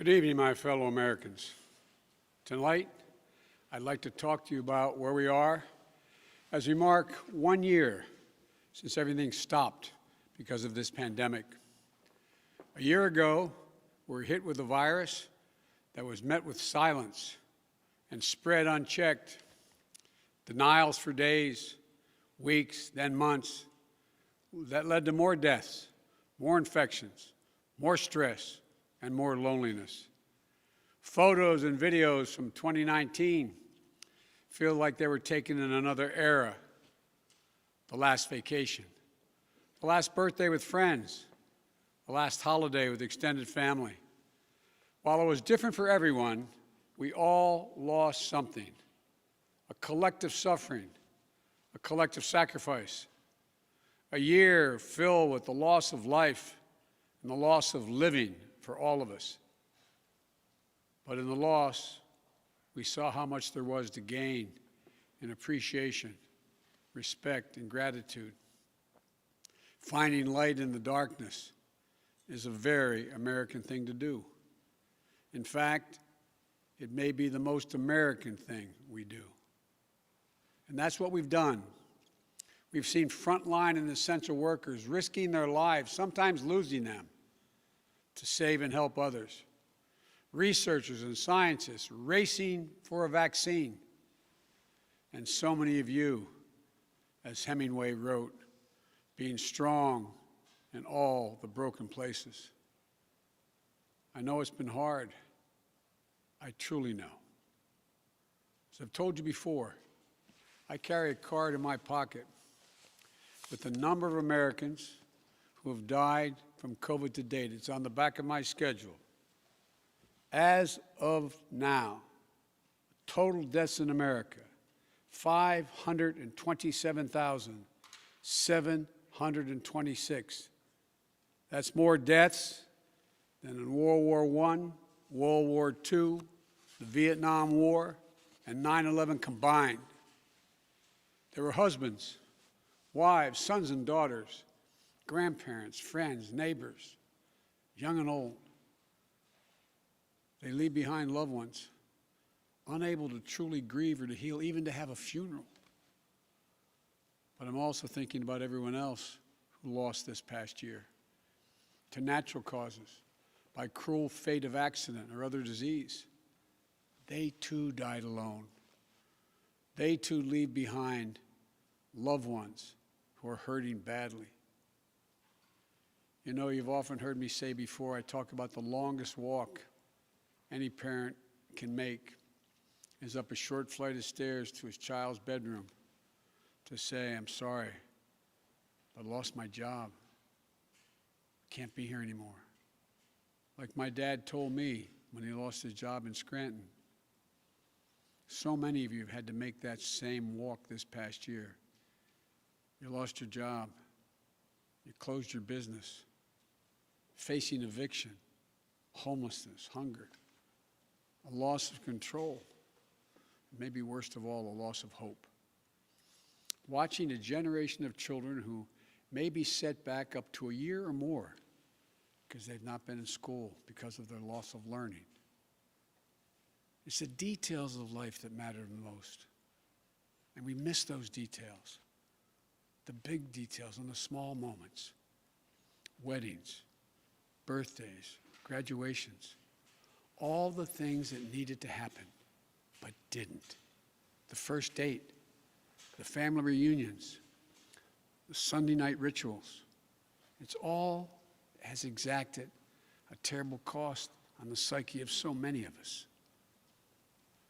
Good evening, my fellow Americans. Tonight, I'd like to talk to you about where we are as we mark 1 year since everything stopped because of this pandemic. A year ago, we were hit with a virus that was met with silence and spread unchecked. Denials for days, weeks, then months. That led to more deaths, more infections, more stress, and more loneliness. Photos and videos from 2019 feel like they were taken in another era. The last vacation, the last birthday with friends, the last holiday with extended family. While it was different for everyone, we all lost something. A collective suffering, a collective sacrifice. A year filled with the loss of life and the loss of living for all of us. But in the loss, we saw how much there was to gain in appreciation, respect, and gratitude. Finding light in the darkness is a very American thing to do. In fact, it may be the most American thing we do. And that's what we've done. We've seen frontline and essential workers risking their lives, sometimes losing them, to save and help others. Researchers and scientists racing for a vaccine. And so many of you, as Hemingway wrote, being strong in all the broken places. I know it's been hard. I truly know. As I've told you before, I carry a card in my pocket with the number of Americans who have died from COVID to date. It's on the back of my schedule. As of now, total deaths in America, 527,726. That's more deaths than in World War I, World War II, the Vietnam War, and 9/11 combined. There were husbands, wives, sons and daughters, grandparents, friends, neighbors, young and old. They leave behind loved ones, unable to truly grieve or to heal, even to have a funeral. But I'm also thinking about everyone else who lost this past year to natural causes, by cruel fate of accident or other disease. They too died alone. They too leave behind loved ones who are hurting badly. You know, you've often heard me say before, I talk about the longest walk any parent can make is up a short flight of stairs to his child's bedroom to say, I'm sorry, I lost my job. Can't be here anymore. Like my dad told me when he lost his job in Scranton. So many of you have had to make that same walk this past year. You lost your job. You closed your business. Facing eviction, homelessness, hunger, a loss of control, maybe worst of all, a loss of hope. Watching a generation of children who may be set back up to a year or more because they've not been in school because of their loss of learning. It's the details of life that matter the most. And we miss those details. The big details and the small moments. Weddings, birthdays, graduations. All the things that needed to happen, but didn't. The first date, the family reunions, the Sunday night rituals. It's all has exacted a terrible cost on the psyche of so many of us.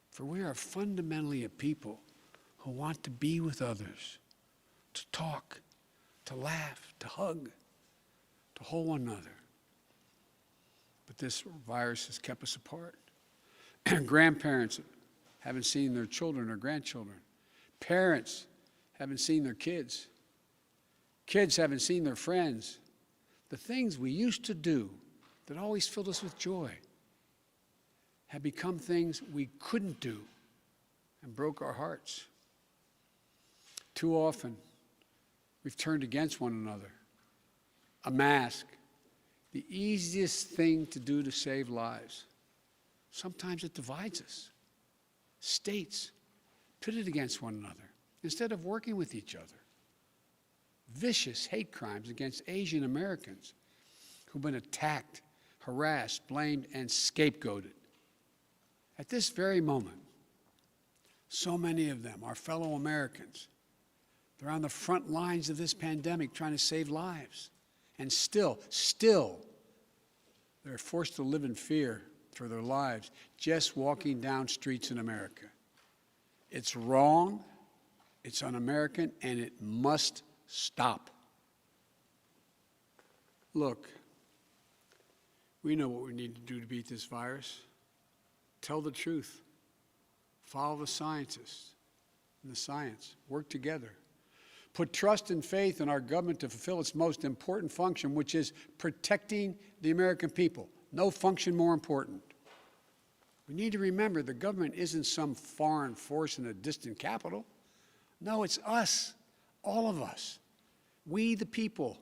For we are fundamentally a people who want to be with others, to talk, to laugh, to hug, to hold one another. But this virus has kept us apart. Grandparents haven't seen their children or grandchildren. Parents haven't seen their kids. Kids haven't seen their friends. The things we used to do that always filled us with joy have become things we couldn't do and broke our hearts. Too often, we've turned against one another. A mask, the easiest thing to do to save lives. Sometimes it divides us. States pitted against one another instead of working with each other. Vicious hate crimes against Asian Americans who've been attacked, harassed, blamed, and scapegoated. At this very moment, so many of them are fellow Americans. They're on the front lines of this pandemic trying to save lives. And still, they're forced to live in fear for their lives just walking down streets in America. It's wrong, it's un-American, and it must stop. Look, we know what we need to do to beat this virus. Tell the truth. Follow the scientists and the science. Work together. Put trust and faith in our government to fulfill its most important function, which is protecting the American people. No function more important. We need to remember the government isn't some foreign force in a distant capital. No, it's us, all of us. We the people.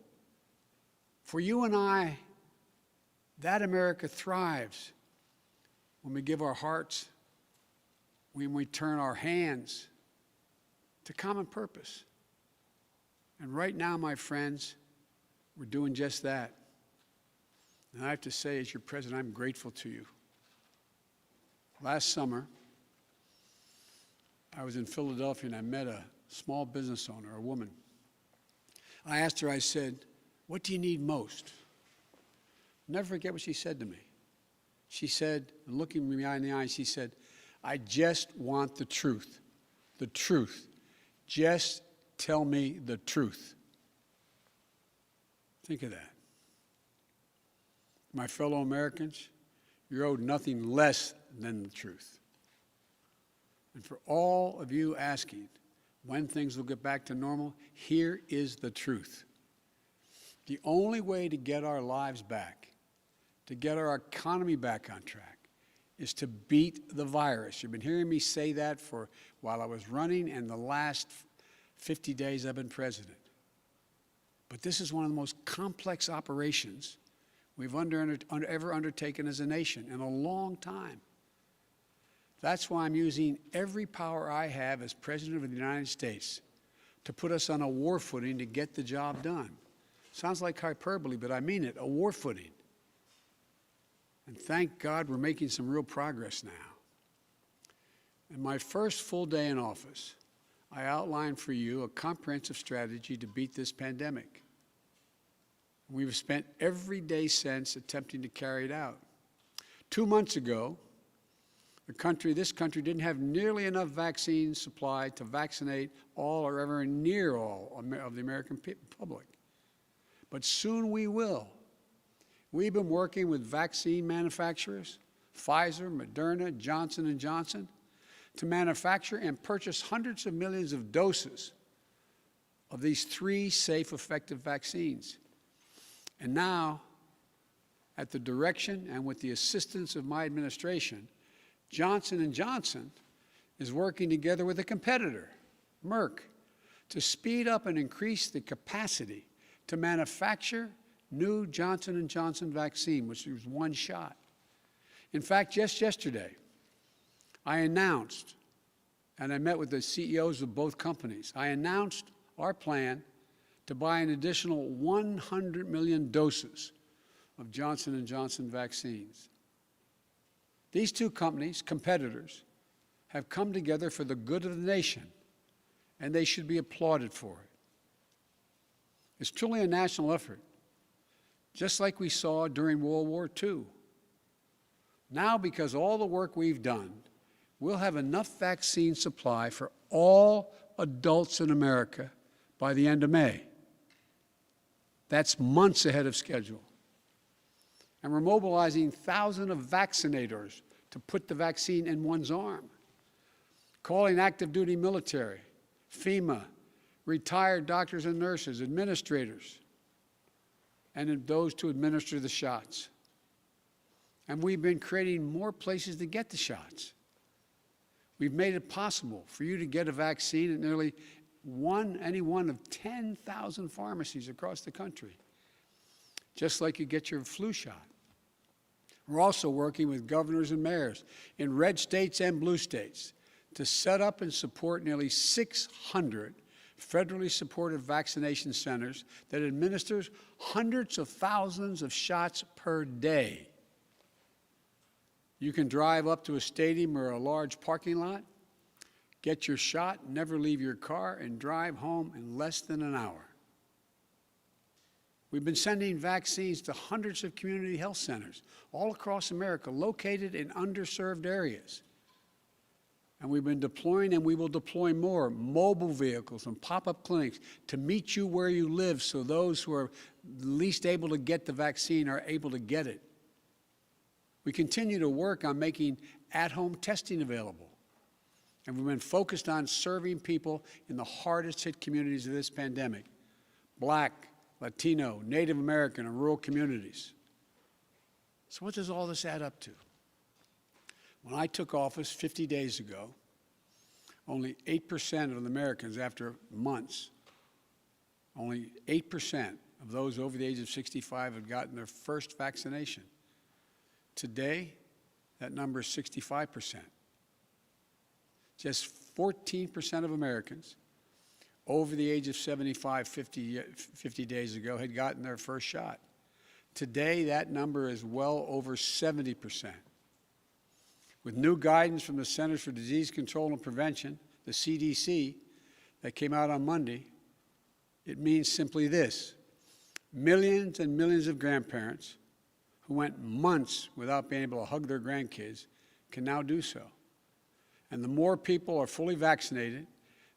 For you and I, that America thrives when we give our hearts, when we turn our hands to common purpose. And right now, my friends, we're doing just that. And I have to say, as your president, I'm grateful to you. Last summer, I was in Philadelphia and I met a small business owner, a woman. I asked her, I said, "What do you need most?" I'll never forget what she said to me. She said, looking me in the eye, she said, "I just want the truth. The truth. Just tell me the truth." Think of that. My fellow Americans, you're owed nothing less than the truth. And for all of you asking when things will get back to normal, here is the truth. The only way to get our lives back, to get our economy back on track, is to beat the virus. You've been hearing me say that for while I was running and the last 50 days I've been president. But this is one of the most complex operations we've ever undertaken as a nation in a long time. That's why I'm using every power I have as President of the United States to put us on a war footing to get the job done. Sounds like hyperbole, but I mean it, a war footing. And thank God we're making some real progress now. In my first full day in office, I outlined for you a comprehensive strategy to beat this pandemic. We've spent every day since attempting to carry it out. 2 months ago, this country didn't have nearly enough vaccine supply to vaccinate all or ever near all of the American public. But soon we will. We've been working with vaccine manufacturers, Pfizer, Moderna, Johnson & Johnson, to manufacture and purchase hundreds of millions of doses of these 3 safe, effective vaccines. And now, at the direction and with the assistance of my administration, Johnson & Johnson is working together with a competitor, Merck, to speed up and increase the capacity to manufacture new Johnson & Johnson vaccine, which is one shot. In fact, just yesterday, I announced, and I met with the CEOs of both companies, I announced our plan to buy an additional 100 million doses of Johnson & Johnson vaccines. These 2 companies, competitors, have come together for the good of the nation, and they should be applauded for it. It's truly a national effort, just like we saw during World War II. Now, because of all the work we've done, we'll have enough vaccine supply for all adults in America by the end of May. That's months ahead of schedule. And we're mobilizing thousands of vaccinators to put the vaccine in one's arm, calling active duty military, FEMA, retired doctors and nurses, administrators, and those to administer the shots. And we've been creating more places to get the shots. We've made it possible for you to get a vaccine at nearly any one of 10,000 pharmacies across the country, just like you get your flu shot. We're also working with governors and mayors in red states and blue states to set up and support nearly 600 federally supported vaccination centers that administers hundreds of thousands of shots per day. You can drive up to a stadium or a large parking lot, get your shot, never leave your car, and drive home in less than an hour. We've been sending vaccines to hundreds of community health centers all across America, located in underserved areas. And we've been deploying, and we will deploy more, mobile vehicles and pop-up clinics to meet you where you live so those who are least able to get the vaccine are able to get it. We continue to work on making at-home testing available. And we've been focused on serving people in the hardest hit communities of this pandemic: Black, Latino, Native American, and rural communities. So what does all this add up to? When I took office 50 days ago, only 8% of the Americans, after months, only 8% of those over the age of 65 had gotten their first vaccination. Today, that number is 65%. Just 14% of Americans over the age of 75 50 days ago had gotten their first shot. Today, that number is well over 70%. With new guidance from the Centers for Disease Control and Prevention, the CDC, that came out on Monday, it means simply this: millions and millions of grandparents who went months without being able to hug their grandkids can now do so. And the more people are fully vaccinated,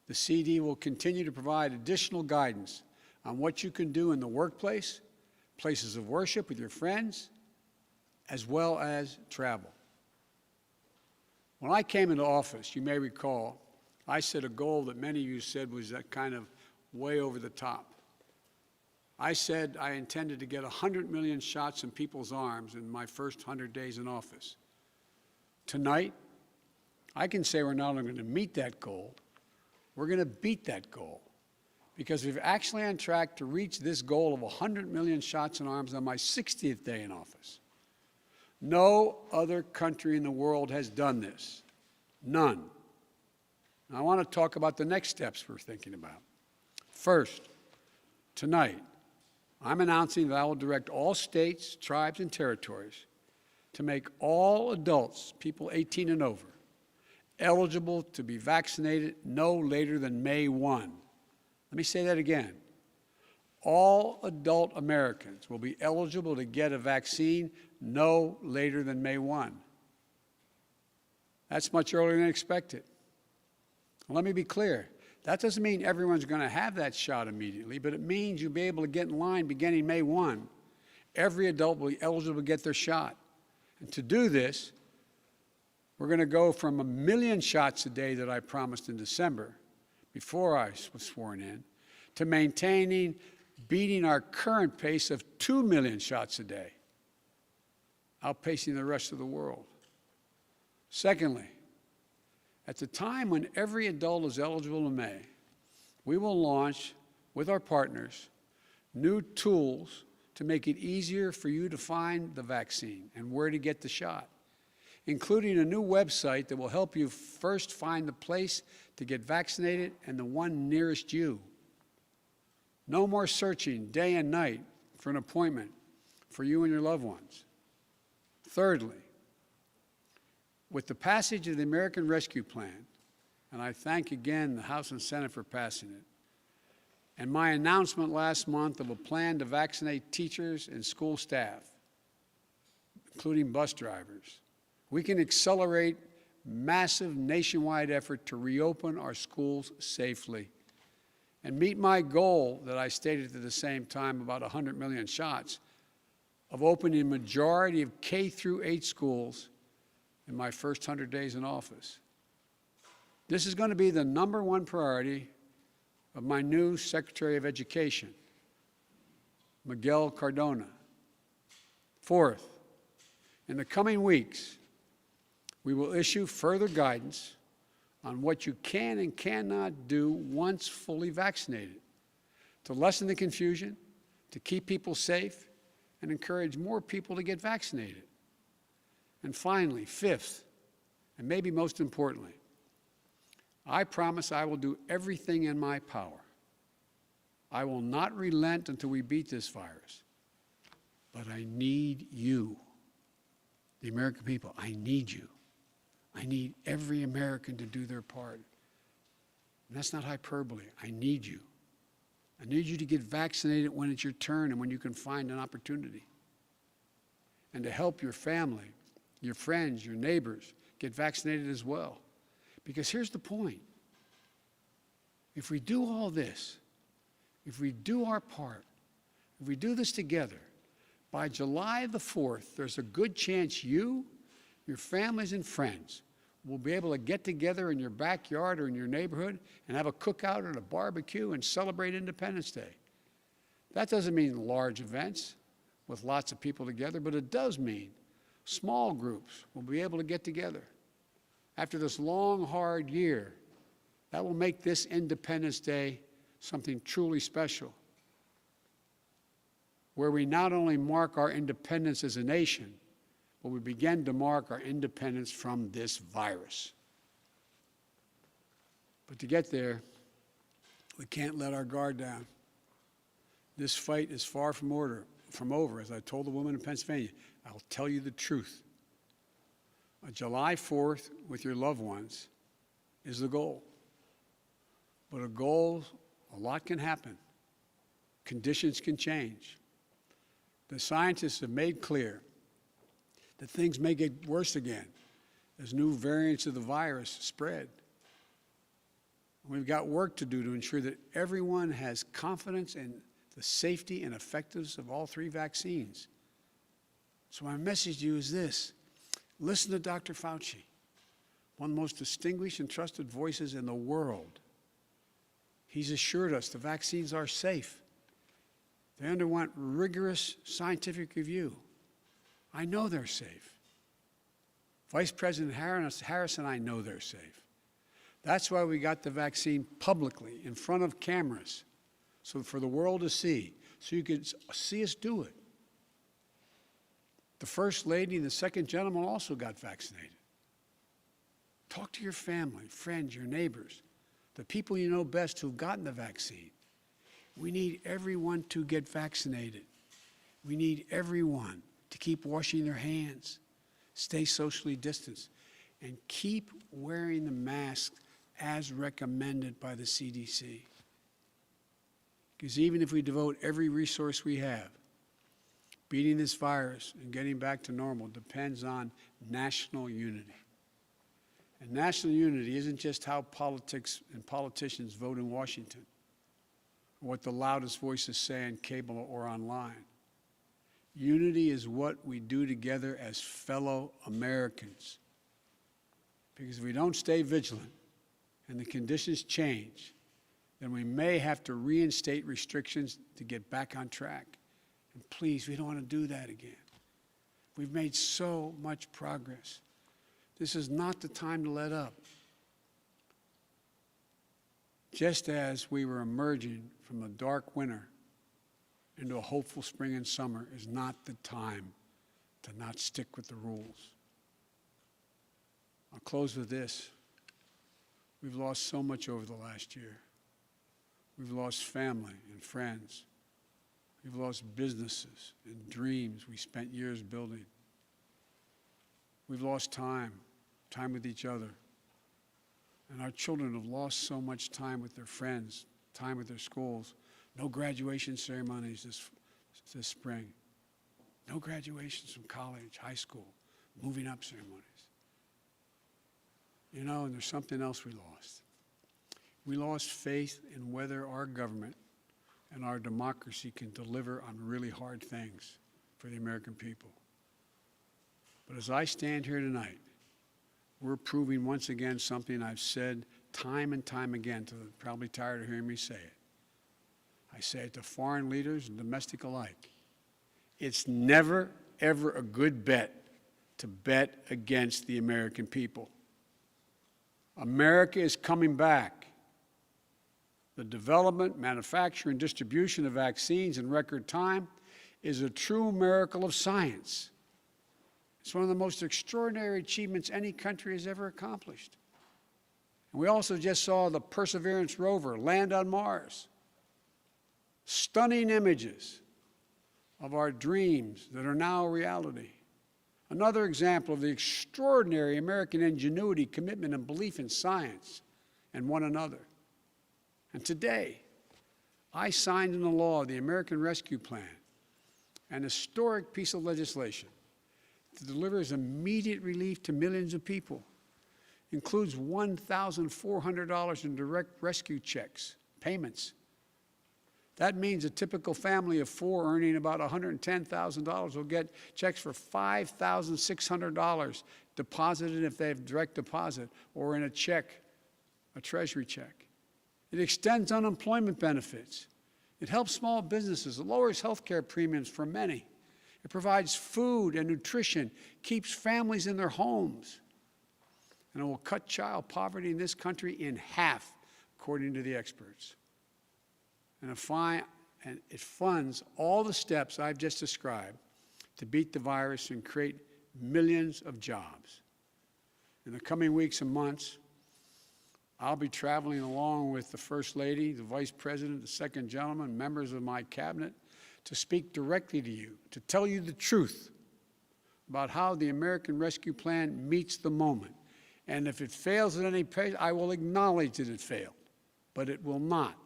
the CD will continue to provide additional guidance on what you can do in the workplace, places of worship with your friends, as well as travel. When I came into office, you may recall, I set a goal that many of you said was kind of way over the top. I said I intended to get 100 million shots in people's arms in my first 100 days in office. Tonight, I can say we're not only going to meet that goal, we're going to beat that goal, because we're actually on track to reach this goal of 100 million shots in arms on my 60th day in office. No other country in the world has done this. None. And I want to talk about the next steps we're thinking about. First, tonight, I'm announcing that I will direct all states, tribes, and territories to make all adults, people 18 and over, eligible to be vaccinated no later than May 1. Let me say that again. All adult Americans will be eligible to get a vaccine no later than May 1. That's much earlier than expected. Let me be clear. That doesn't mean everyone's going to have that shot immediately, but it means you'll be able to get in line beginning May 1. Every adult will be eligible to get their shot. And to do this, we're going to go from 1 million shots a day that I promised in December, before I was sworn in, to beating our current pace of 2 million shots a day, outpacing the rest of the world. Secondly, at the time when every adult is eligible in May, we will launch, with our partners, new tools to make it easier for you to find the vaccine and where to get the shot, including a new website that will help you first find the place to get vaccinated and the one nearest you. No more searching day and night for an appointment for you and your loved ones. Thirdly, with the passage of the American Rescue Plan, and I thank again the House and Senate for passing it, and my announcement last month of a plan to vaccinate teachers and school staff, including bus drivers, we can accelerate massive nationwide effort to reopen our schools safely and meet my goal that I stated at the same time, about 100 million shots, of opening a majority of K through 8 schools in my first 100 days in office. This is going to be the #1 priority of my new Secretary of Education, Miguel Cardona. Fourth, in the coming weeks, we will issue further guidance on what you can and cannot do once fully vaccinated, to lessen the confusion, to keep people safe, and encourage more people to get vaccinated. And finally, fifth, and maybe most importantly, I promise I will do everything in my power. I will not relent until we beat this virus. But I need you, the American people. I need you. I need every American to do their part. And that's not hyperbole. I need you. I need you to get vaccinated when it's your turn and when you can find an opportunity. And to help your family, your friends, your neighbors get vaccinated as well. Because here's the point. If we do all this, if we do our part, if we do this together, by July the 4th, there's a good chance you, your families and friends will be able to get together in your backyard or in your neighborhood and have a cookout or a barbecue and celebrate Independence Day. That doesn't mean large events with lots of people together, but it does mean small groups will be able to get together. After this long, hard year, that will make this Independence Day something truly special, where we not only mark our independence as a nation, but we begin to mark our independence from this virus. But to get there, we can't let our guard down. This fight is far from over. As I told the woman in Pennsylvania, I'll tell you the truth. July 4th with your loved ones is the goal. But a lot can happen. Conditions can change. The scientists have made clear that things may get worse again as new variants of the virus spread. We've got work to do to ensure that everyone has confidence in the safety and effectiveness of all three vaccines. So my message to you is this. Listen to Dr. Fauci, one of the most distinguished and trusted voices in the world. He's assured us the vaccines are safe. They underwent rigorous scientific review. I know they're safe. Vice President Harris and I know they're safe. That's why we got the vaccine publicly in front of cameras, so for the world to see, so you could see us do it. The First Lady and the Second Gentleman also got vaccinated. Talk to your family, friends, your neighbors, the people you know best who've gotten the vaccine. We need everyone to get vaccinated. We need everyone to keep washing their hands, stay socially distanced, and keep wearing the mask as recommended by the CDC. Because even if we devote every resource we have, beating this virus and getting back to normal depends on national unity. And national unity isn't just how politics and politicians vote in Washington, or what the loudest voices say on cable or online. Unity is what we do together as fellow Americans. Because if we don't stay vigilant and the conditions change, then we may have to reinstate restrictions to get back on track. And please, we don't want to do that again. We've made so much progress. This is not the time to let up. Just as we were emerging from a dark winter into a hopeful spring and summer is not the time to not stick with the rules. I'll close with this. We've lost so much over the last year. We've lost family and friends. We've lost businesses and dreams we spent years building. We've lost time with each other. And our children have lost so much time with their friends, time with their schools. No graduation ceremonies this spring. No graduations from college, high school, moving up ceremonies. You know, and there's something else we lost. We lost faith in whether our government and our democracy can deliver on really hard things for the American people. But as I stand here tonight, we're proving once again something I've said time and time again, to probably tired of hearing me say it. I say it to foreign leaders and domestic alike. It's never, ever a good bet to bet against the American people. America is coming back. The development, manufacture, and distribution of vaccines in record time is a true miracle of science. It's one of the most extraordinary achievements any country has ever accomplished. And we also just saw the Perseverance rover land on Mars. Stunning images of our dreams that are now a reality. Another example of the extraordinary American ingenuity, commitment, and belief in science and one another. And today, I signed into law the American Rescue Plan, an historic piece of legislation that delivers immediate relief to millions of people, includes $1,400 in direct rescue checks, payments. That means a typical family of four earning about $110,000 will get checks for $5,600 deposited if they have direct deposit or in a check, a treasury check. It extends unemployment benefits. It helps small businesses. It lowers health care premiums for many. It provides food and nutrition, keeps families in their homes. And it will cut child poverty in this country in half, according to the experts. And it funds all the steps I've just described to beat the virus and create millions of jobs. In the coming weeks and months, I'll be traveling along with the First Lady, the Vice President, the Second Gentleman, members of my cabinet, to speak directly to you, to tell you the truth about how the American Rescue Plan meets the moment. And if it fails at any pace, I will acknowledge that it failed, but it will not.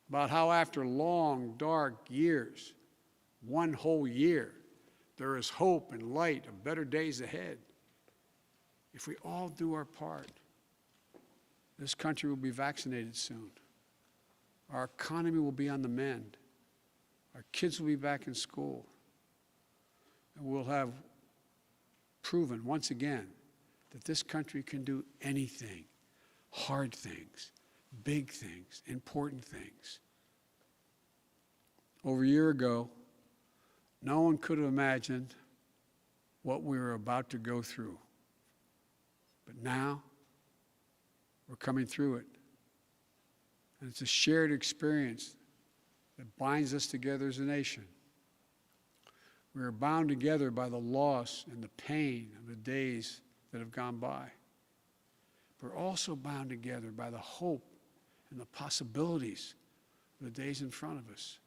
About how after long, dark years, one whole year, there is hope and light of better days ahead. If we all do our part, this country will be vaccinated soon. Our economy will be on the mend. Our kids will be back in school. And we'll have proven once again that this country can do anything, hard things, big things, important things. Over a year ago, no one could have imagined what we were about to go through. But now, we're coming through it. And it's a shared experience that binds us together as a nation. We are bound together by the loss and the pain of the days that have gone by. We're also bound together by the hope and the possibilities of the days in front of us.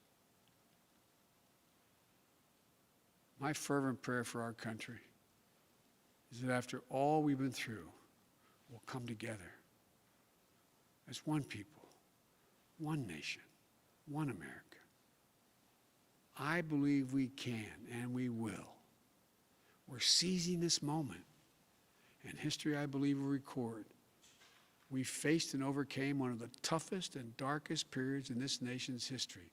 My fervent prayer for our country is that after all we've been through, we'll come together as one people, one nation, one America. I believe we can and we will. We're seizing this moment, and history, I believe, will record. We faced and overcame one of the toughest and darkest periods in this nation's history,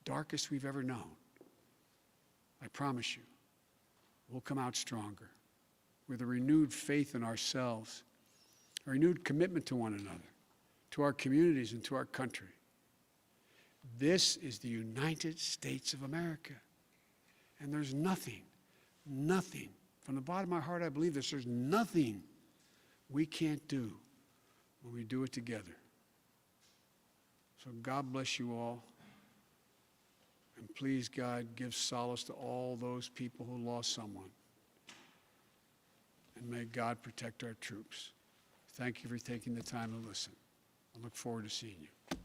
darkest we've ever known. I promise you, we'll come out stronger with a renewed faith in ourselves, a renewed commitment to one another, to our communities, and to our country. This is the United States of America. And there's nothing, from the bottom of my heart I believe this, there's nothing we can't do when we do it together. So God bless you all. And please, God, give solace to all those people who lost someone. And may God protect our troops. Thank you for taking the time to listen. I look forward to seeing you.